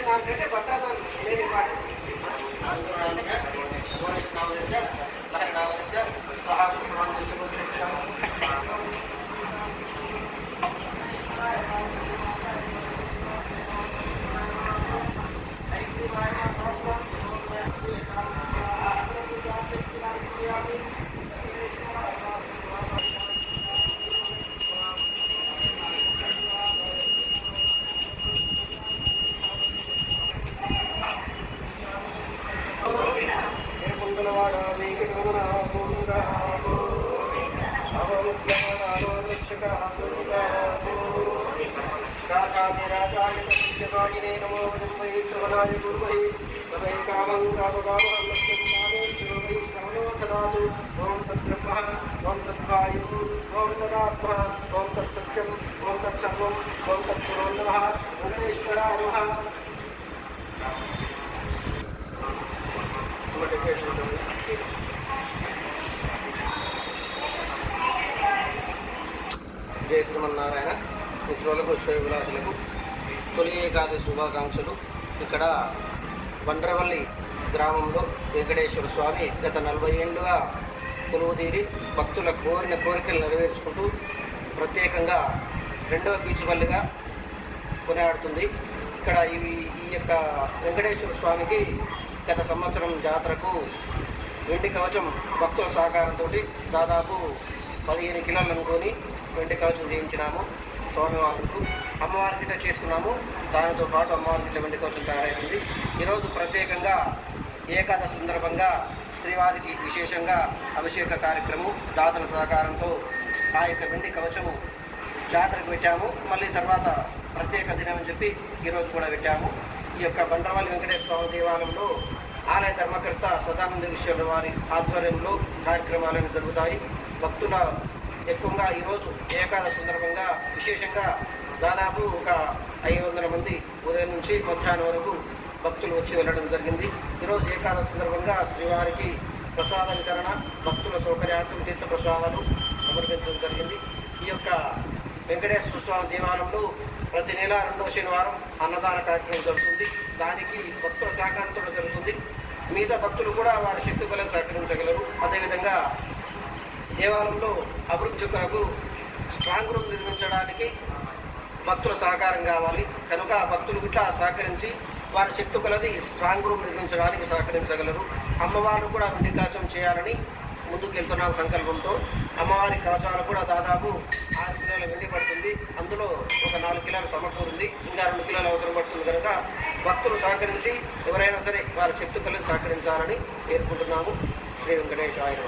దానికంటే భద్రత main important. राजाधिराजाय नमो वै श्रवणाय गुरुवै वै कामं कामकामहं लक्ष्यं नागेश्वरो वै श्रवणो ददातु। ॐ तद्ब्रह्म ॐ तद्वायुः ॐ तदात्मा ॐ तत्सत्यम् ॐ तत्सर्वम् ॐ तत्पुरो नमः वेङ्कटेश्वराय नमः। జై శ్రీమన్నారాయణ. మిత్రులకు శ్రేయభిలాషులకు తొలి ఏకాదశి శుభాకాంక్షలు. ఇక్కడ బండ్రవల్లి గ్రామంలో వెంకటేశ్వర స్వామి గత 40 ఏళ్ళుగా కొలువుదీరి భక్తుల కోరిన కోరికలు నెరవేర్చుకుంటూ ప్రత్యేకంగా రెండవ బీచుపల్లిగా కొనియాడుతుంది. ఇక్కడ ఈ యొక్క వెంకటేశ్వర స్వామికి గత సంవత్సరం జాతరకు వెండి కవచం భక్తుల సహకారంతో దాదాపు 15 కిలోలు అనుకొని వెండి కవచం చేయించినాము స్వామివారికి. అమ్మవారికి చేసుకున్నాము. దానితో పాటు అమ్మవారికి వెండి కవచం తయారైంది. ఈరోజు ప్రత్యేకంగా ఏకాదశి సందర్భంగా శ్రీవారికి విశేషంగా అభిషేక కార్యక్రమం దాతల సహకారంతో ఆ యొక్క వెండి కవచము జాతరకు పెట్టాము. మళ్ళీ తర్వాత ప్రత్యేక దినం అని చెప్పి ఈరోజు కూడా పెట్టాము. ఈ యొక్క బండ్రవల్లి వెంకటేశ్వర స్వామి దేవాలయంలో ఆలయ ధర్మకర్త సదానంద ఈశ్వరుల వారి ఆధ్వర్యంలో కార్యక్రమాలను జరుగుతాయి. భక్తుల ఎక్కువగా ఈరోజు ఏకాదశి సందర్భంగా విశేషంగా దాదాపు ఒక 500 మంది ఉదయం నుంచి మధ్యాహ్నం వరకు భక్తులు వచ్చి వెళ్ళడం జరిగింది. ఈరోజు ఏకాదశి సందర్భంగా శ్రీవారికి ప్రసాద వితరణ, భక్తుల సౌకర్యార్థం తీర్థ ప్రసాదాలు సమర్పించడం జరిగింది. ఈ యొక్క వెంకటేశ్వర స్వామి దేవాలయంలో ప్రతి నెల 2వ శనివారం అన్నదాన కార్యక్రమం జరుగుతుంది. దానికి భక్తుల సహకారంతో జరుగుతుంది. మిగతా భక్తులు కూడా వారి శక్తి కొలది సహకరించగలరు. అదేవిధంగా దేవాలయంలో అభివృద్ధి కొరకు స్ట్రాంగ్ రూమ్ నిర్మించడానికి భక్తుల సహకారం కావాలి. కనుక భక్తులు ఇట్లా సహకరించి వారి శక్తి కొలది స్ట్రాంగ్ రూమ్ నిర్మించడానికి సహకరించగలరు. అమ్మవారు కూడా వెండి కవచం చేయాలని ముందుకు వెళ్తున్నాం సంకల్పంతో. అమ్మవారి కవచాలు కూడా దాదాపు 6 కిలోల వెండి పడుతుంది. అందులో ఒక 4 కిలోలు సమకూరుంది. ఇంకా 2 కిలోలు అవసరం పడుతుంది. కనుక భక్తులు సహకరించి ఎవరైనా సరే వారి శక్తి కొలది సహకరించాలని పేర్కొంటున్నాము. శ్రీ వెంకటేశ్వర.